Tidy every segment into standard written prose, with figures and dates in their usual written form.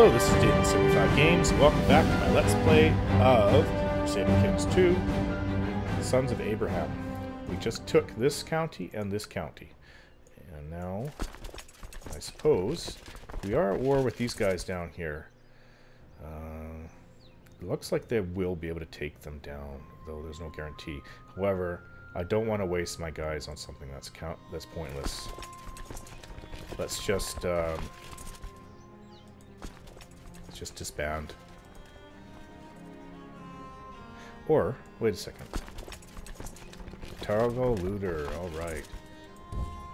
Hello, this is David75 Games. Welcome back to my Let's Play of Crusader Kings 2, Sons of Abraham. We just took this county and this county. And now, I suppose, we are at war with these guys down here. It looks like they will be able to take them down, though there's no guarantee. However, I don't want to waste my guys on something that's pointless. Let's just disband. Or, wait a second. Targo looter, alright.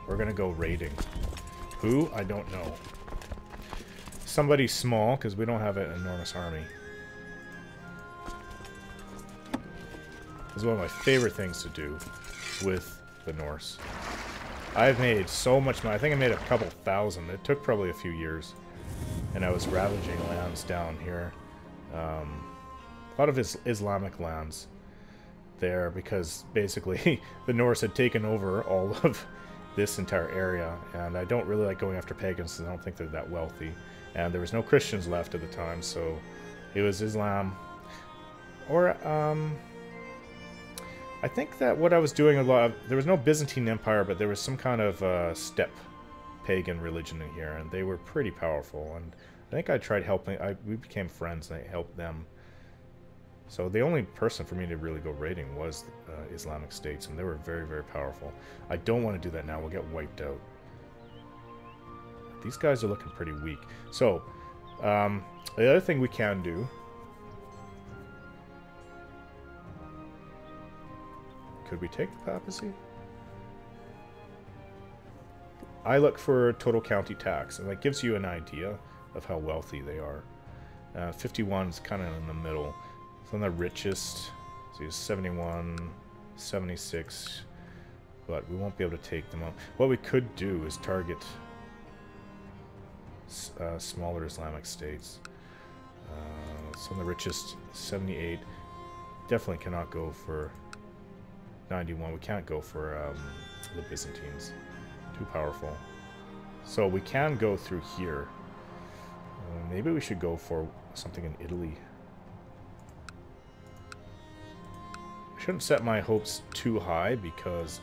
We're gonna go raiding. Who? I don't know. Somebody small, because we don't have an enormous army. This is one of my favorite things to do with the Norse. I've made so much money. I think I made a couple thousand. It took probably a few years. And I was ravaging lands down here. A lot of Islamic lands there, because basically the Norse had taken over all of this entire area. And I don't really like going after pagans, because I don't think they're that wealthy. And there was no Christians left at the time, so it was Islam. Or, I think that what I was doing a lot of, there was no Byzantine Empire, but there was some kind of steppe pagan religion in here, and they were pretty powerful. And I think I tried helping. We became friends, and I helped them. So the only person for me to really go raiding was Islamic states, and they were very, very powerful. I don't want to do that now. We'll get wiped out. These guys are looking pretty weak. So the other thing we can do. Could we take the papacy? I look for total county tax, and that gives you an idea of how wealthy they are. 51 is kind of in the middle. It's on the richest. So it's 71, 76, but we won't be able to take them out. What we could do is target smaller Islamic states. It's on the richest, 78. Definitely cannot go for 91. We can't go for the Byzantines. Too powerful. So we can go through here. Maybe we should go for something in Italy. I shouldn't set my hopes too high, because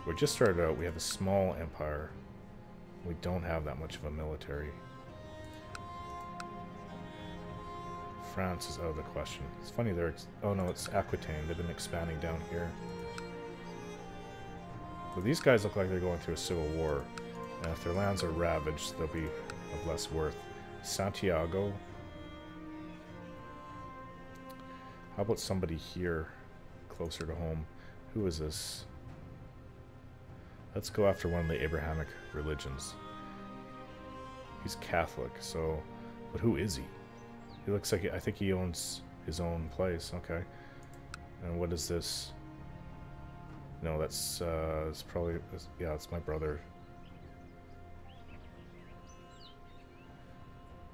we just started out. We have a small empire. We don't have that much of a military. France is out of the question. It's funny, oh no, it's Aquitaine. They've been expanding down here. But these guys look like they're going through a civil war. And if their lands are ravaged, they'll be of less worth. Santiago. How about somebody here, closer to home? Who is this? Let's go after one of the Abrahamic religions. He's Catholic, so... But who is he? He looks like, I think he owns his own place. Okay. And what is this? No, that's it's probably, yeah, it's my brother.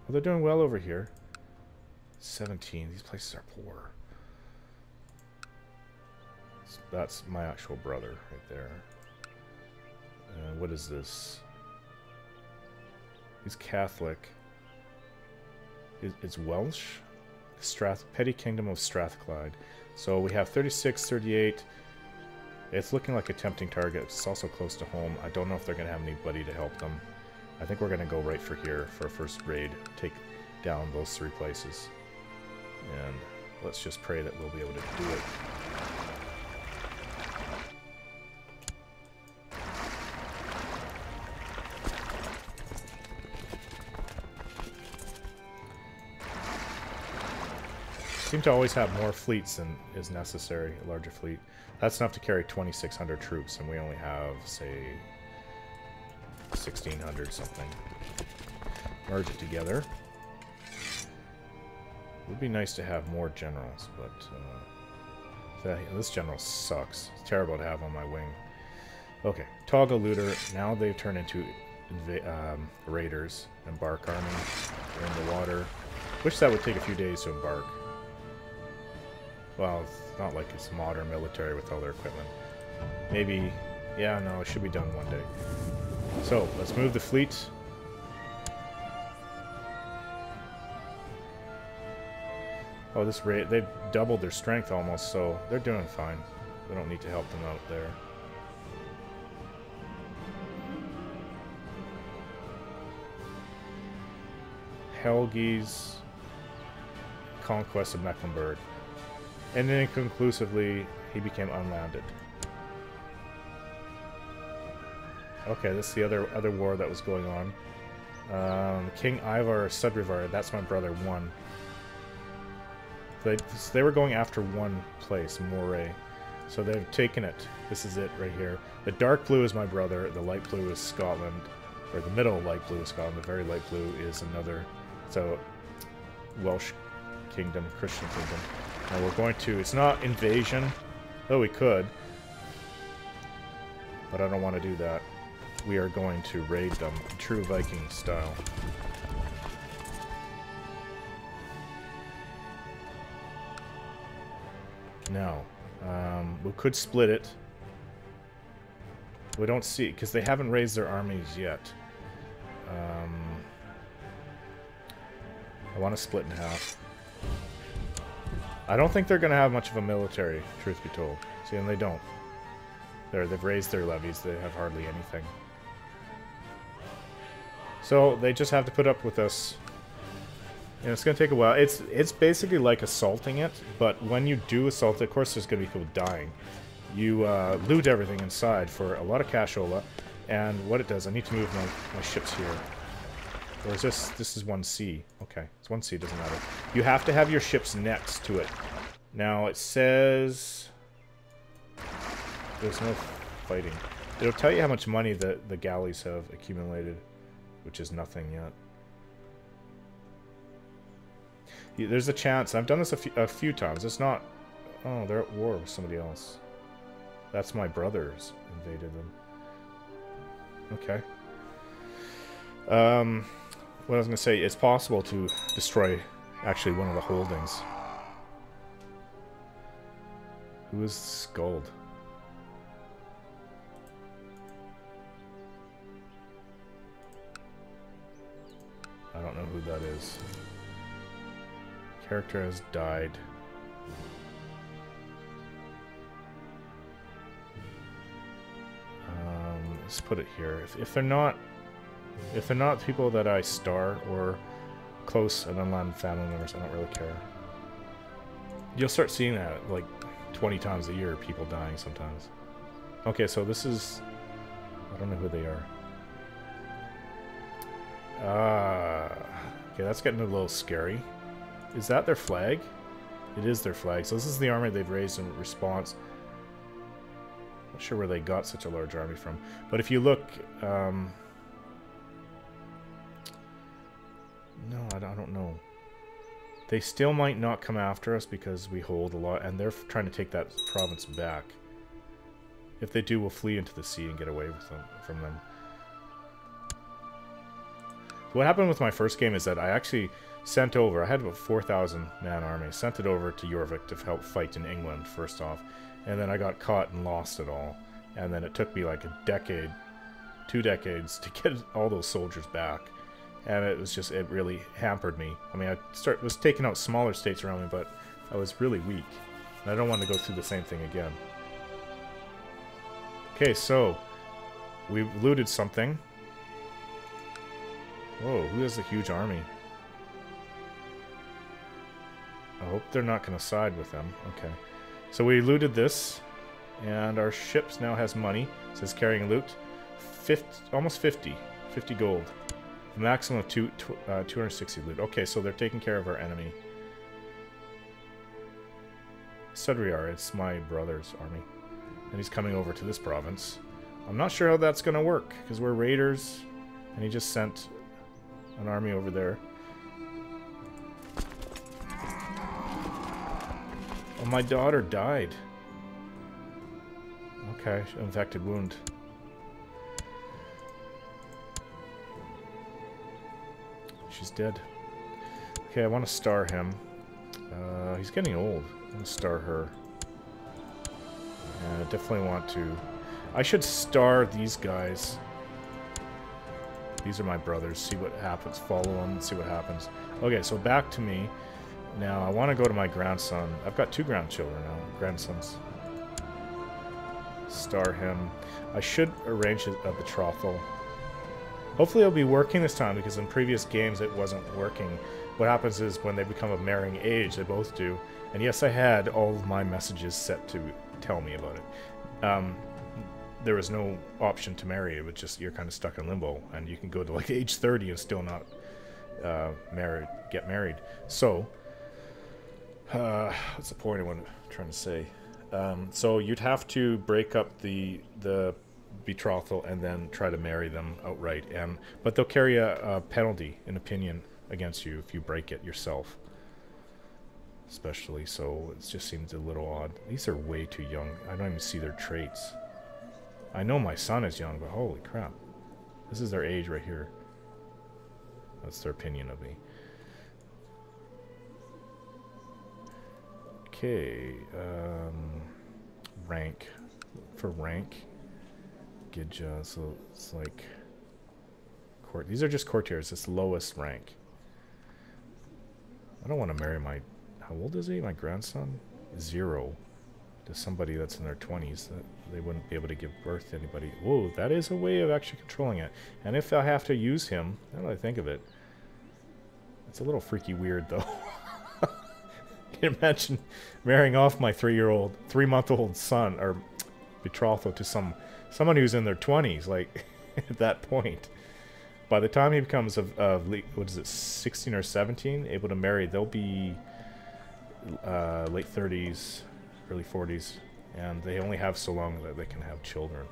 Well, they're doing well over here. 17. These places are poor. So that's my actual brother right there. And what is this? He's Catholic. It's Welsh? Petty Kingdom of Strathclyde. So we have 36, 38. It's looking like a tempting target. It's also close to home. I don't know if they're going to have anybody to help them. I think we're going to go right for here for our first raid. Take down those three places. And let's just pray that we'll be able to do it. Seem to always have more fleets than is necessary, a larger fleet. That's enough to carry 2,600 troops, and we only have, say, 1,600 something. Merge it together. It would be nice to have more generals, but this general sucks. It's terrible to have on my wing. Okay, Toggle Looter. Now they've turned into raiders. Embark army. They're in the water. Wish that would take a few days to embark. Well, it's not like it's modern military with all their equipment. Maybe, yeah, no, it should be done one day. So, let's move the fleet. Oh, this raid, they've doubled their strength almost, so they're doing fine. We don't need to help them out there. Helgi's conquest of Mecklenburg. And then conclusively, he became unlanded. Okay, this is the other war that was going on. King Ivar Sudrivar, that's my brother, won. They were going after one place, Moray. So they've taken it. This is it right here. The dark blue is my brother, the light blue is Scotland. Or the middle light blue is Scotland, the very light blue is another. So, Welsh kingdom, Christian kingdom. And we're going to, it's not invasion, though we could. But I don't want to do that. We are going to raid them, true Viking style. Now, we could split it. We don't see, because they haven't raised their armies yet. I want to split in half. I don't think they're going to have much of a military, truth be told. See, and they don't. They've raised their levies. They have hardly anything. So they just have to put up with us. And it's going to take a while. It's basically like assaulting it, but when you do assault it, of course there's going to be people dying. You loot everything inside for a lot of cashola, and what it does, I need to move my ships here. Or is this is 1C. Okay, it's 1C, doesn't matter. You have to have your ships next to it. Now it says there's no fighting. It'll tell you how much money the galleys have accumulated, which is nothing yet. There's a chance. I've done this a few times. It's not... Oh, they're at war with somebody else. That's my brothers invaded them. Okay. What I was going to say, it's possible to destroy actually one of the holdings. Who is Skuld? I don't know who that is. Character has died. Let's put it here. If they're not people that I star or close and unlanded family members, I don't really care. You'll start seeing that like 20 times a year, people dying sometimes. Okay, so this is... I don't know who they are. Okay, that's getting a little scary. Is that their flag? It is their flag. So this is the army they've raised in response. Not sure where they got such a large army from. But if you look... no, I don't know. They still might not come after us because we hold a lot, and they're trying to take that province back. If they do, we'll flee into the sea and get away with them, from them. What happened with my first game is that I actually sent over, I had about 4,000 man army, sent it over to Jorvik to help fight in England first off, and then I got caught and lost it all, and then it took me like a decade, 2 decades to get all those soldiers back, and it was just, it really hampered me. I mean, I was taking out smaller states around me, but I was really weak, and I don't want to go through the same thing again. Okay, so we looted something. Whoa, who has a huge army? I hope they're not going to side with them. Okay. So we looted this, and our ships now has money. It says carrying loot. Almost 50. 50 gold. A maximum of 260 loot. Okay, so they're taking care of our enemy. Sudriar, it's my brother's army. And he's coming over to this province. I'm not sure how that's going to work, because we're raiders, and he just sent an army over there. Oh, my daughter died. Okay, infected wound. She's dead. Okay, I want to star him. He's getting old. I'm going to star her. And I definitely want to... I should star these guys. These are my brothers. See what happens. Follow them and see what happens. Okay, so back to me. Now, I want to go to my grandson. I've got 2 grandchildren now. Grandsons. Star him. I should arrange a betrothal. Hopefully it'll be working this time, because in previous games it wasn't working. What happens is when they become of marrying age, they both do. And yes, I had all of my messages set to tell me about it. There was no option to marry. It was just, you're kind of stuck in limbo. And you can go to like age 30 and still not get married. So, what's the point of what I'm trying to say? So you'd have to break up the betrothal and then try to marry them outright. But they'll carry a penalty, an opinion against you if you break it yourself. Especially, so it just seems a little odd. These are way too young. I don't even see their traits. I know my son is young, but holy crap. This is their age right here. That's their opinion of me. Okay, rank. For rank, Gidja, so it's like court. These are just courtiers. It's lowest rank. I don't want to marry my. How old is he? My grandson? 0. To somebody that's in their 20s. That they wouldn't be able to give birth to anybody. Whoa, that is a way of actually controlling it. And if I have to use him, now that I think of it, it's a little freaky weird though. Can you imagine marrying off my 3-month-old son, or betrothal to someone who's in their 20s, like at that point. By the time he becomes what is it, 16 or 17, able to marry, they'll be late 30s, early 40s, and they only have so long that they can have children.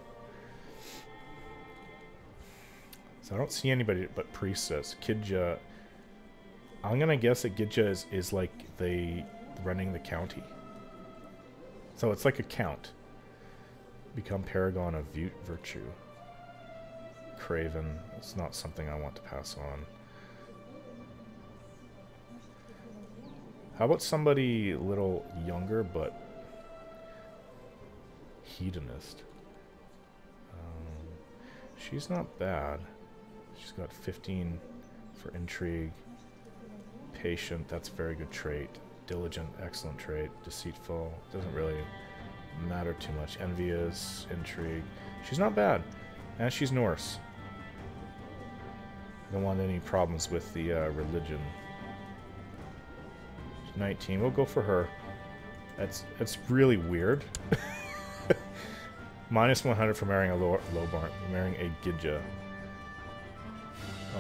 So I don't see anybody but priestess. Gidja, I'm gonna guess that Gidja is like running the county. So it's like a count. Become paragon of virtue. Craven. It's not something I want to pass on. How about somebody a little younger but hedonist? She's not bad. She's got 15 for intrigue. Patient, that's a very good trait. Diligent, excellent trait. Deceitful, doesn't really matter too much. Envious, intrigue. She's not bad. And she's Norse. Don't want any problems with the religion. She's 19. We'll go for her. That's really weird. Minus 100 for marrying a Lowbarn. Marrying a Gidja.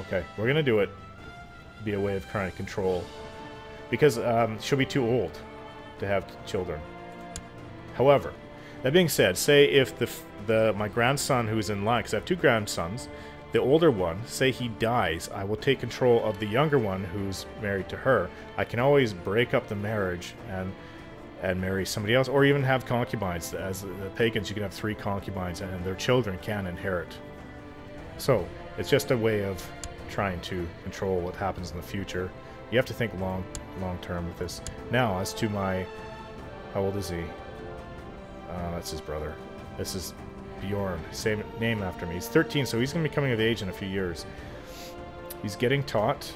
Okay, we're gonna do it. Be a way of trying to control. Because she'll be too old to have children. However, that being said, say if my grandson who's in line, because I have 2 grandsons, the older one, say he dies, I will take control of the younger one who's married to her. I can always break up the marriage and marry somebody else, or even have concubines. As the pagans, you can have 3 concubines, and their children can inherit. So it's just a way of trying to control what happens in the future. You have to think long term with this. Now, as to my, how old is he? That's his brother. This is Bjorn, same name after me. He's 13, so he's going to be coming of age in a few years. He's getting taught.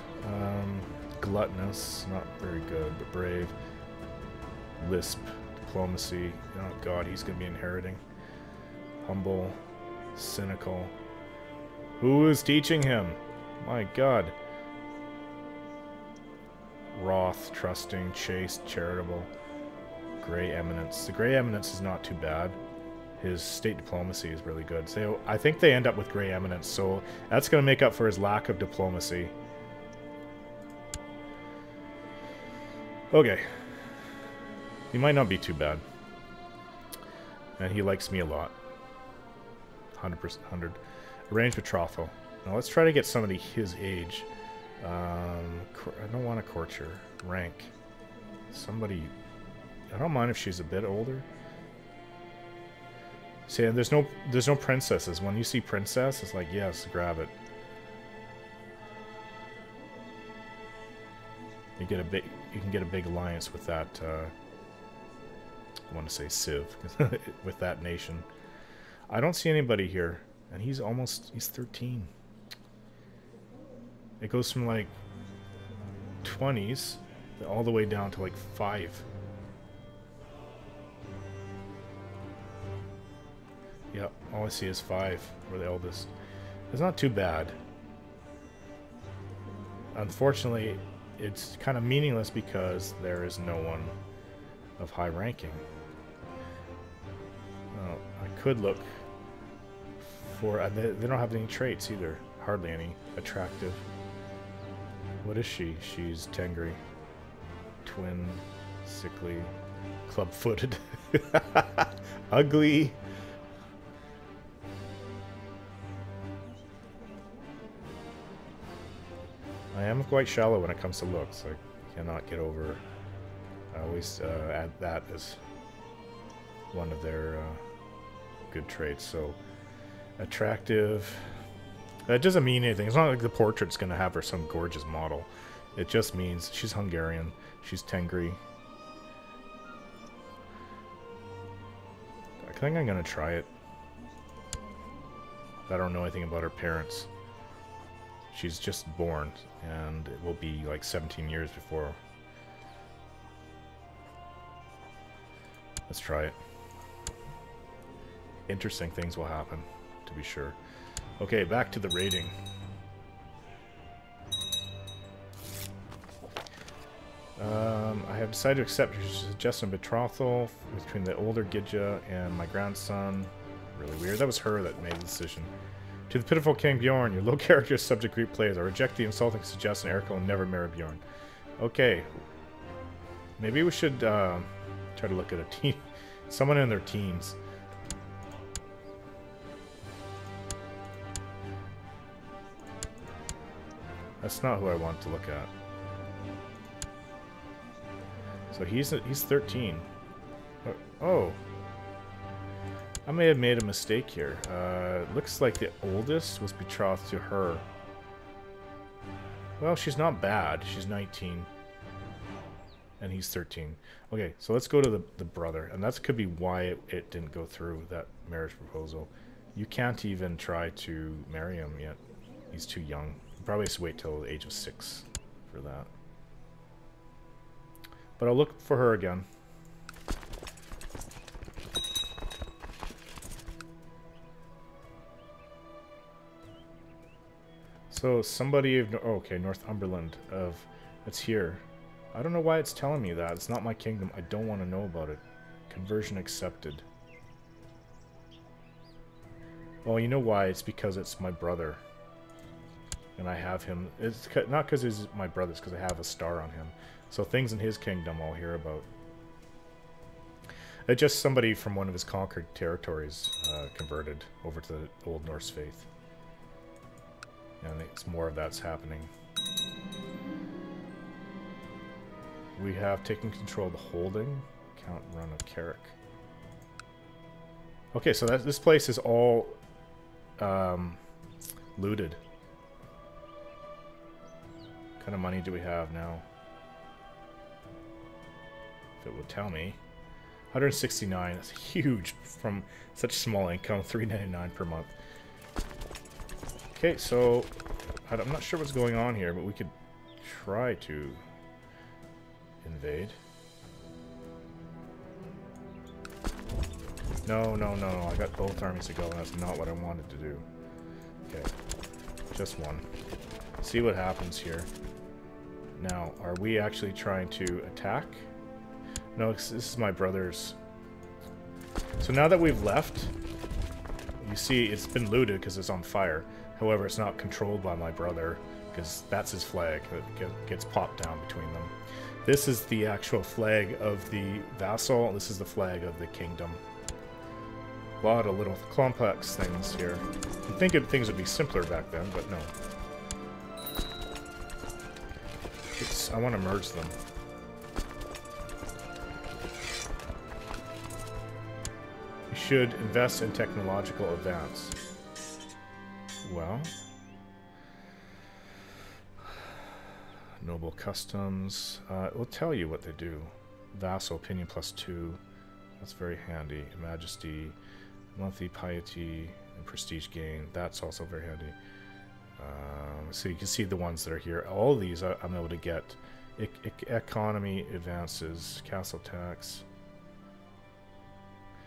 Gluttonous, not very good, but brave. Lisp, diplomacy. Oh god, he's going to be inheriting. Humble, cynical. Who is teaching him? My god. Wroth, trusting, chaste, charitable. Grey Eminence. The Grey Eminence is not too bad. His state diplomacy is really good. So I think they end up with Grey Eminence, so that's going to make up for his lack of diplomacy. Okay. He might not be too bad. And he likes me a lot. 100%. 100. Arranged betrothal. Now let's try to get somebody his age. I don't want a courtier. Rank. Somebody... I don't mind if she's a bit older. See, and there's no princesses. When you see princess, it's like, yes, grab it. You can get a big alliance with that, I want to say Civ, with that nation. I don't see anybody here. And he's 13. It goes from like 20s, all the way down to like 5. Yeah, all I see is 5 for the eldest. It's not too bad. Unfortunately, it's kind of meaningless because there is no one of high ranking. Well, I could look for... they don't have any traits either. Hardly any. Attractive. What is she? She's Tengri. Twin. Sickly. Club-footed. Ugly. I am quite shallow when it comes to looks. I cannot get over... I always add that as one of their good traits. So, attractive... That doesn't mean anything. It's not like the portrait's going to have her some gorgeous model. It just means she's Hungarian. She's Tengri. I think I'm going to try it. I don't know anything about her parents. She's just born, and it will be like 17 years before. Let's try it. Interesting things will happen, to be sure. Okay, back to the rating. I have decided to accept your suggestion of betrothal between the older Gidja and my grandson. Really weird. That was her that made the decision. To the pitiful King Bjorn, your low character subject Greek players. I reject the insulting suggestion Erica will never marry Bjorn. Okay. Maybe we should try to look at a teen. Someone in their teens. That's not who I want to look at. So he's 13. Oh. I may have made a mistake here. Looks like the oldest was betrothed to her. Well, she's not bad. She's 19. And he's 13. Okay, so let's go to the brother. And that could be why it didn't go through, that marriage proposal. You can't even try to marry him yet. He's too young. You probably have to wait till the age of 6 for that. But I'll look for her again. So somebody of... Oh, okay, Northumberland of... It's here. I don't know why it's telling me that. It's not my kingdom. I don't want to know about it. Conversion accepted. Oh, you know why? It's because it's my brother. And I have him... It's not because he's my brother. It's because I have a star on him. So things in his kingdom I'll hear about. It's just somebody from one of his conquered territories converted over to the Old Norse faith. And it's more of that's happening. We have taken control of the holding. Count run of Carrick. Okay, so this place is all looted. What kind of money do we have now? If it would tell me. 169. That's huge from such small income. $3.99 per month. Okay, so I'm not sure what's going on here, but we could try to invade. No, no, no. I got both armies to go, and that's not what I wanted to do. Okay. Just one. See what happens here. Now, are we actually trying to attack? No, this is my brother's. So now that we've left, you see it's been looted because it's on fire. However, it's not controlled by my brother because that's his flag that gets popped down between them. This is the actual flag of the vassal. This is the flag of the kingdom. A lot of little complex things here. You'd think things would be simpler back then, but no. I want to merge them. You should invest in technological advance. Well, noble customs. We'll tell you what they do. Vassal opinion +2. That's very handy. Majesty, monthly piety, and prestige gain. That's also very handy. So you can see the ones that are here. All of these I'm able to get Economy advances. Castle tax.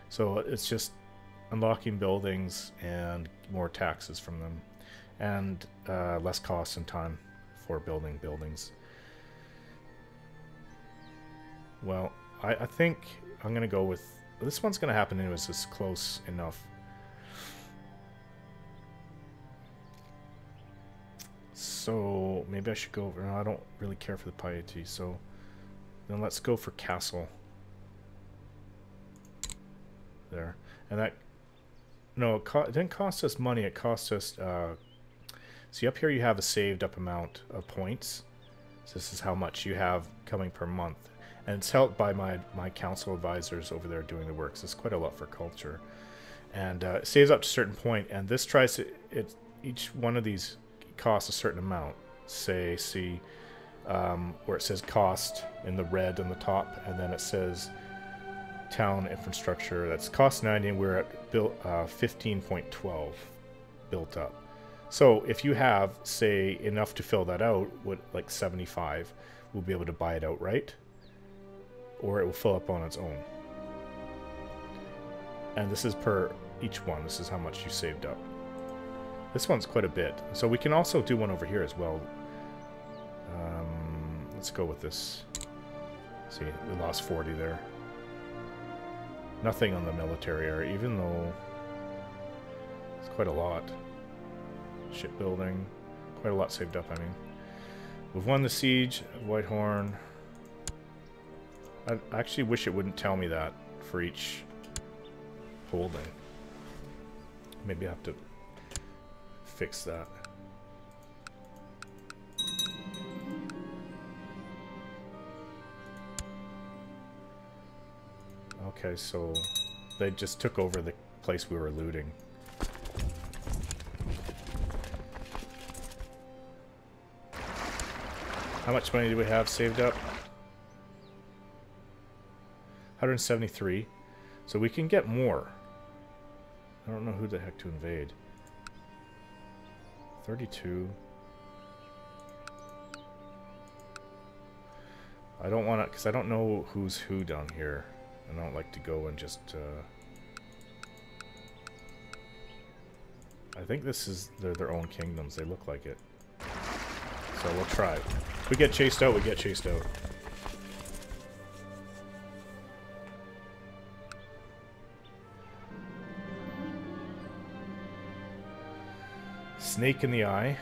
So it's just unlocking buildings and more taxes from them. And less cost and time for building buildings. Well, I think I'm going to go with... This one's going to happen anyways. It's close enough. So maybe I should go... No, I don't really care for the piety. So then let's go for castle. There. And that... No, it didn't cost us money. It cost us... see, up here you have a saved up amount of points. So this is how much you have coming per month. And it's helped by my council advisors over there doing the work. So it's quite a lot for culture. And it saves up to a certain point. And this tries to... each one of these costs a certain amount. Say, see, where it says cost in the red on the top. And then it says town infrastructure. That's cost 90 and we're at 15.12 built up. So if you have, say, enough to fill that out, like 75, we'll be able to buy it outright. Or it will fill up on its own. And this is per each one. This is how much you saved up. This one's quite a bit. So we can also do one over here as well. Let's go with this. See, we lost 40 there. Nothing on the military area, even though it's quite a lot. Shipbuilding. Quite a lot saved up, I mean. We've won the siege of Whitehorn. I actually wish it wouldn't tell me that for each holding. Maybe I have to fix that. Okay, so they just took over the place we were looting. How much money do we have saved up? 173. So we can get more. I don't know who the heck to invade. 32. I don't want to, because I don't know who's who down here. I don't like to go and just... I think this is their own kingdoms. They look like it. So we'll try. If we get chased out, we get chased out. Snake in the eye.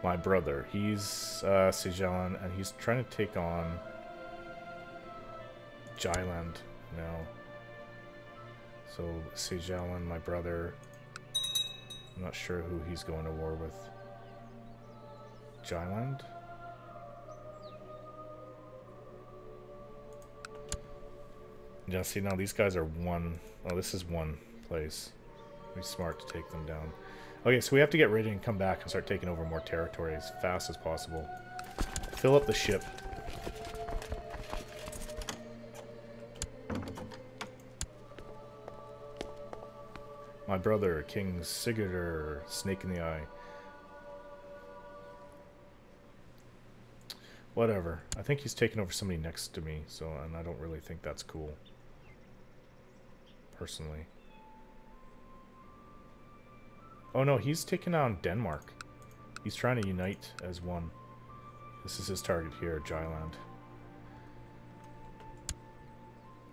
My brother. He's Sejan, and he's trying to take on Jyland now. So Sejan, my brother. I'm not sure who he's going to war with. Jyland? Yeah, see now these guys are one. Oh, this is one place. Be smart to take them down. Okay, so we have to get ready and come back and start taking over more territory as fast as possible. Fill up the ship. My brother, King Crusader, Snake in the Eye. Whatever. I think he's taking over somebody next to me, so, and I don't really think that's cool. Personally. Oh no, he's taking on Denmark. He's trying to unite as one. This is his target here, Jyland.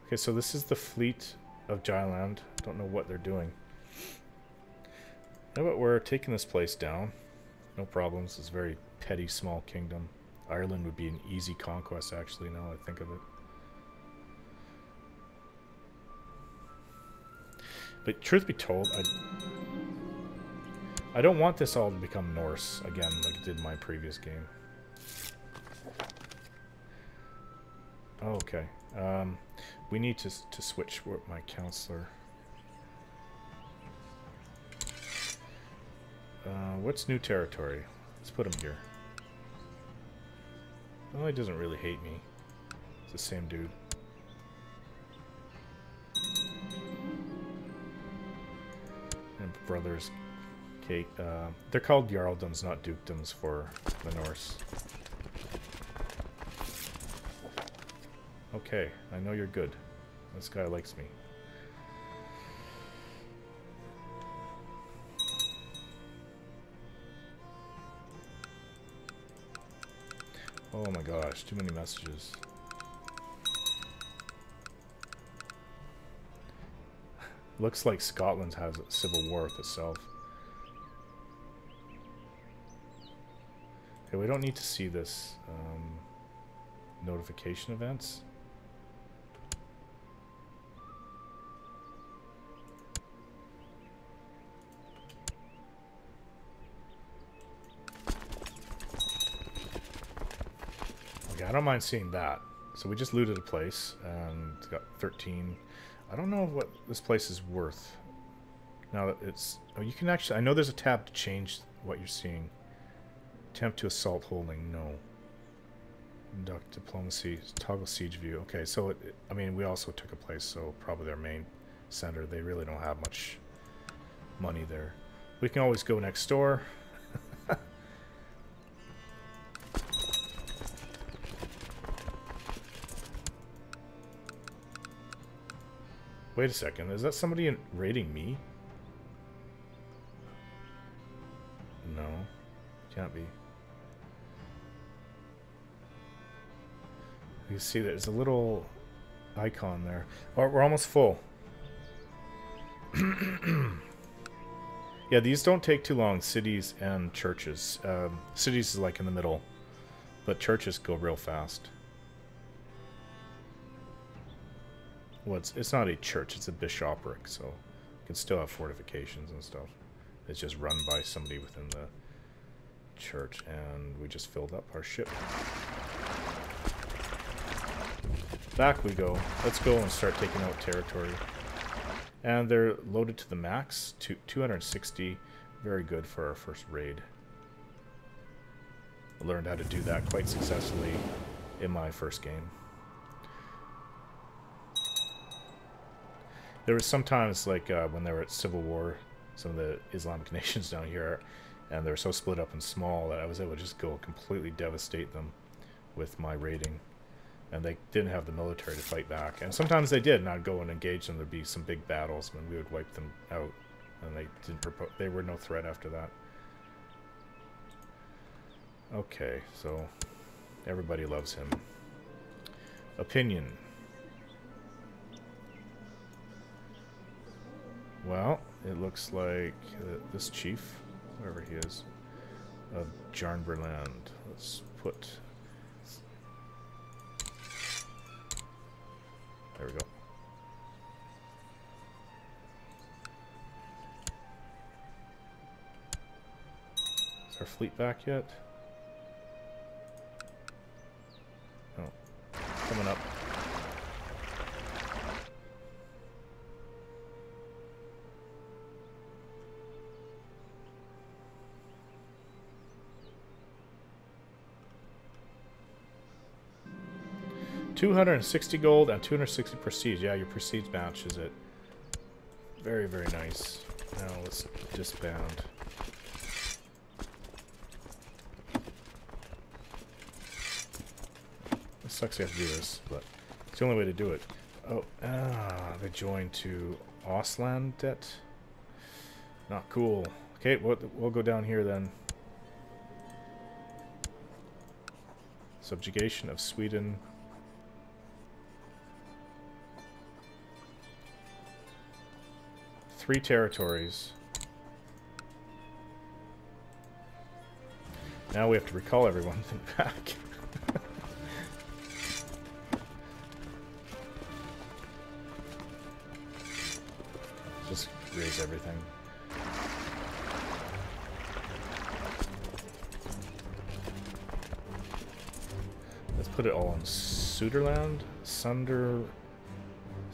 Okay, so this is the fleet of Jyland. Don't know what they're doing. You know what, we're taking this place down. No problems. It's a very petty, small kingdom. Ireland would be an easy conquest, actually, now I think of it. But truth be told, I don't want this all to become Norse again, like it did in my previous game. Oh, okay. We need to switch my counselor. What's new territory? Let's put him here. Well, he doesn't really hate me. It's the same dude. And brothers Okay, they're called Jarldoms, not Dukedoms for the Norse. Okay, I know you're good. This guy likes me. Oh my gosh, too many messages. Looks like Scotland has a civil war with itself. Okay, we don't need to see this. Notification events. Okay, I don't mind seeing that. So we just looted a place and got 13. I don't know what this place is worth. Now that it's... Oh, you can actually... I know there's a tab to change what you're seeing. Attempt to assault holding. No. Conduct diplomacy. Toggle siege view. Okay, so... I mean, we also took a place, so probably their main center. They really don't have much money there. We can always go next door. Wait a second, is that somebody raiding me? No, can't be. You see there's a little icon there. Oh, we're almost full. Yeah, these don't take too long, cities and churches. Cities is like in the middle, but churches go real fast. Well, it's not a church, it's a bishopric, so you can still have fortifications and stuff. It's just run by somebody within the church, and we just filled up our ship. Back we go. Let's go and start taking out territory. And they're loaded to the max, 260. Very good for our first raid. I learned how to do that quite successfully in my first game. There was sometimes, like, when they were at Civil War, some of the Islamic nations down here, and they were so split up and small that I was able to just go completely devastate them with my raiding. And they didn't have the military to fight back. And sometimes they did, and I'd go and engage them. There'd be some big battles, and we would wipe them out. And they were no threat after that. Okay, so everybody loves him. Opinion. Well, it looks like this chief, whoever he is, of Jarnberland. Let's put... There we go. Is our fleet back yet? No. Coming up. $260 gold and 260 prestige. Yeah, your prestige matches it. Very, very nice. Now let's disband. It sucks you have to do this, but it's the only way to do it. Oh, they joined to Oslandet. Not cool. Okay, we'll go down here then. Subjugation of Sweden. Three territories. Now we have to recall everyone back. Just raise everything. Let's put it all on Suderland.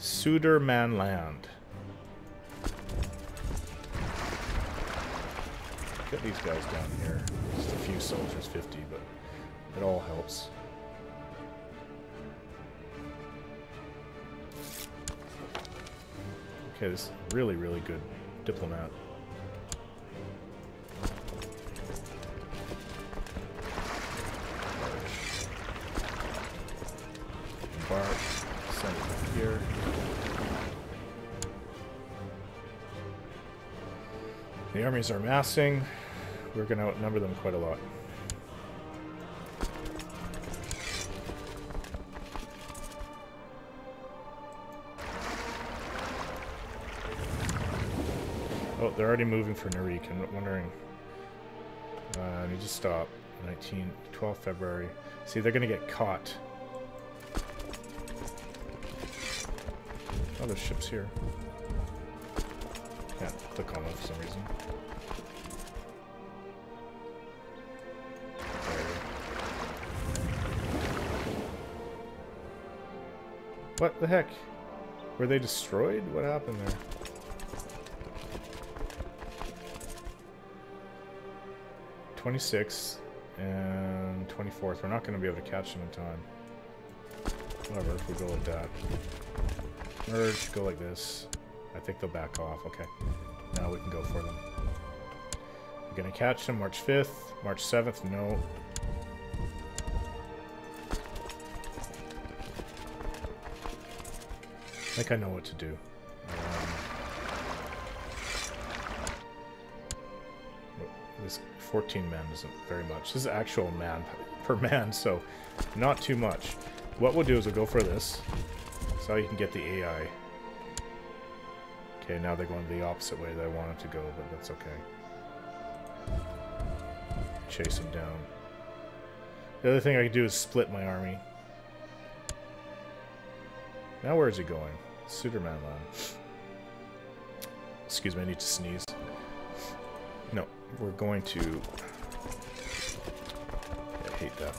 Sudermanland. Get these guys down here. Just a few soldiers, 50, but it all helps. Okay, this is really, really good diplomat. far. Send it back here. The armies are massing. We're going to outnumber them quite a lot. Oh, they're already moving for Narik. I'm wondering. I need to stop. 12 February. See, they're going to get caught. Oh, there's ships here. Can't click on them for some reason. What the heck? Were they destroyed? What happened there? '26th and 24th. We're not going to be able to catch them in time. Whatever, if we go like that. Merge, go like this. I think they'll back off. Okay. Now we can go for them. We're going to catch them March 5th. March 7th, no. I think I know what to do. This 14 men isn't very much. This is actual man per man, so not too much. What we'll do is we'll go for this. That's how you can get the AI. Okay, now they're going the opposite way that I wanted to go, but that's okay. Chase them down. The other thing I can do is split my army. Now where is he going? Suderman land. Excuse me, I need to sneeze. No, we're going to... I hate that.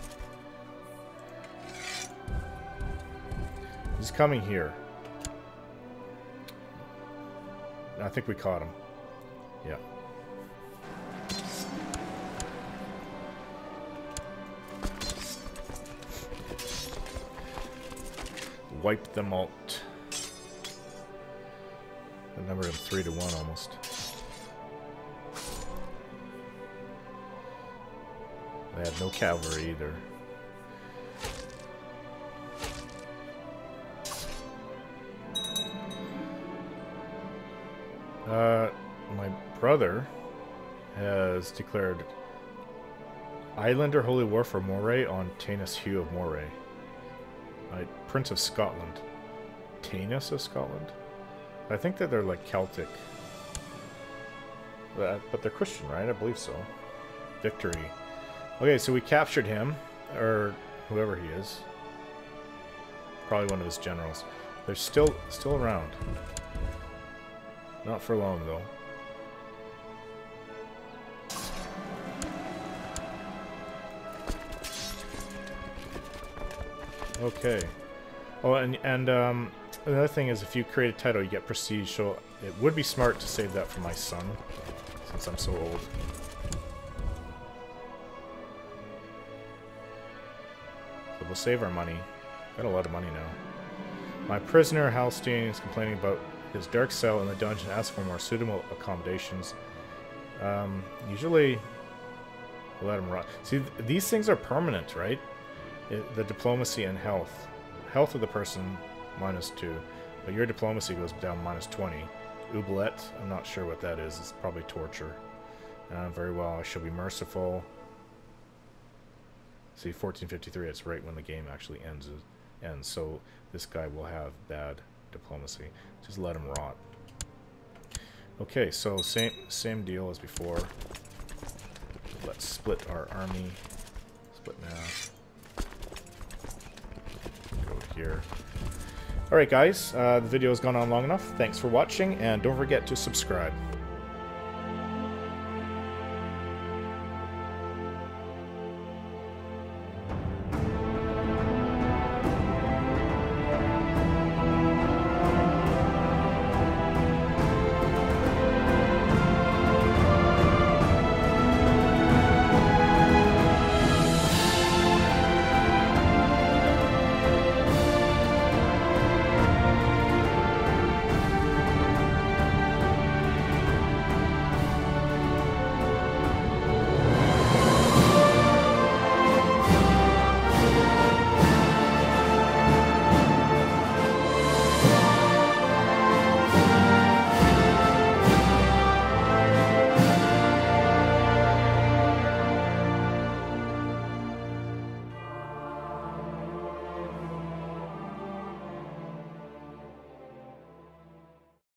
He's coming here. I think we caught him. Yeah. Wipe them out. The number of 3-1 almost. They had no cavalry either. My brother has declared Islander Holy War for Moray on Tanis Hugh of Moray. Prince of Scotland. Tanis of Scotland? I think that they're like Celtic. But they're Christian, right? I believe so. Victory. Okay, so we captured him. Or whoever he is. Probably one of his generals. They're still around. Not for long, though. Okay. Oh, and another thing is if you create a title, you get prestige, so it would be smart to save that for my son, since I'm so old. So we'll save our money. Got a lot of money now. My prisoner, Halstein, is complaining about his dark cell in the dungeon, asks for more suitable accommodations. Usually, we'll let him rot. See, these things are permanent, right? The diplomacy and health. Health of the person, -2. But your diplomacy goes down -20. Oubliette, I'm not sure what that is. It's probably torture. Very well, I shall be merciful. See, 1453, it's right when the game actually ends. So this guy will have bad diplomacy. Just let him rot. Okay, so same deal as before. Let's split our army. Split now. Go here. Alright guys, the video has gone on long enough. Thanks for watching, and don't forget to subscribe.